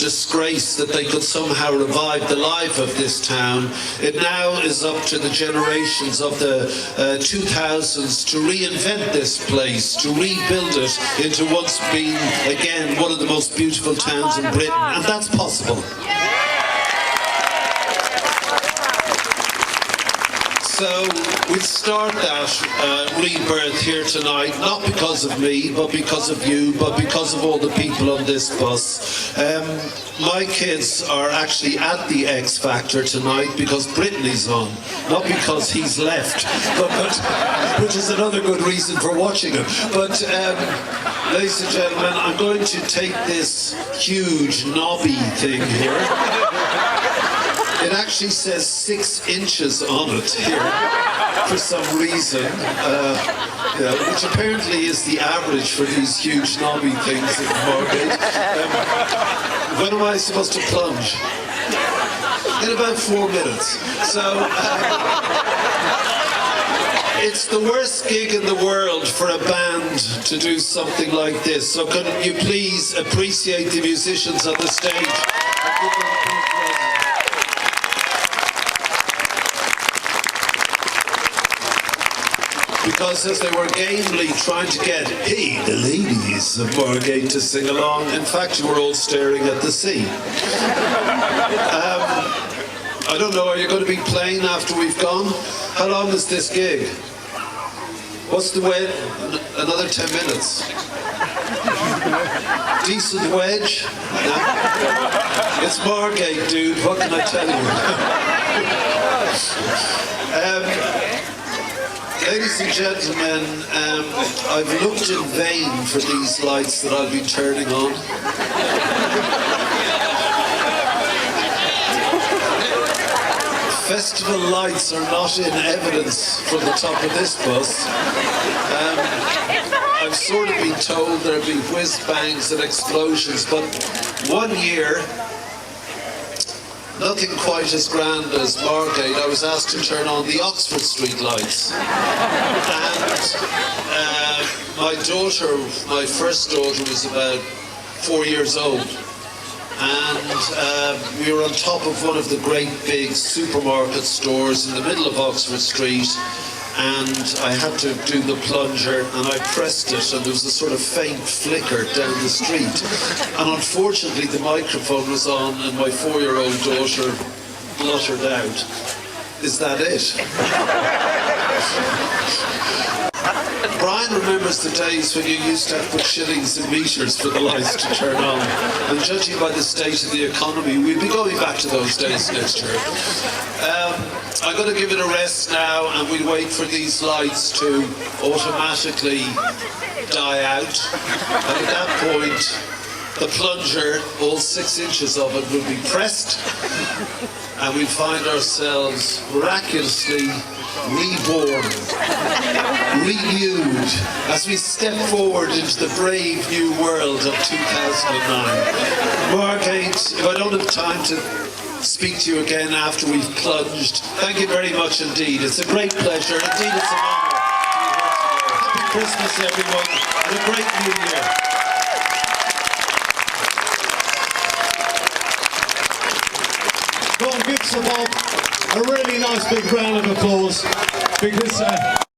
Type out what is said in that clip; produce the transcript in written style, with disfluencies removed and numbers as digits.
disgrace that they could somehow revive the life of this town. It now is up to the generations of the 2000s to reinvent this place, to rebuild it into what's been, again, one of the most beautiful towns in Britain, and that's possible. So we start that rebirth here tonight, not because of me, but because of you, but because of all the people on this bus. My kids are actually at the X Factor tonight because Brittany's on, not because he's left, but which is another good reason for watching him. But ladies and gentlemen, I'm going to take this huge knobby thing here. It actually says 6 inches on it here for some reason, which apparently is the average for these huge knobby things in Margate. When am I supposed to plunge? In about 4 minutes. So it's the worst gig in the world for a band to do something like this. So can you please appreciate the musicians on the stage? Because as they were gamely trying to get, hey, the ladies of Margate to sing along, in fact you were all staring at the sea. I don't know, are you going to be playing after we've gone? How long is this gig? What's the wedge? Another 10 minutes. Decent wedge? No? It's Margate, dude, what can I tell you? Ladies and gentlemen, I've looked in vain for these lights that I've been turning on. Festival lights are not in evidence from the top of this bus. I've sort of been told there'll be whiz-bangs and explosions, but one year, nothing quite as grand as Margate, I was asked to turn on the Oxford Street lights. And my daughter, my first daughter, was about 4 years old. And we were on top of one of the great big supermarket stores in the middle of Oxford Street. And I had to do the plunger, and I pressed it, and there was a sort of faint flicker down the street. And unfortunately the microphone was on, and my 4-year-old daughter bluttered out, "Is that it?" Brian remembers the days when you used to have to put shillings and meters for the lights to turn on. And judging by the state of the economy, we'll be going back to those days next year. I'm going to give it a rest now, and we'll wait for these lights to automatically die out. And at that point, the plunger, all 6 inches of it, will be pressed, and we'll find ourselves miraculously reborn, renewed, as we step forward into the brave new world of 2009. Margate, if I don't have time to speak to you again after we've plunged, thank you very much indeed. It's a great pleasure. Indeed, it's an honour. Happy Christmas, everyone, and a great New Year. Go on, give some a really nice big round of applause, because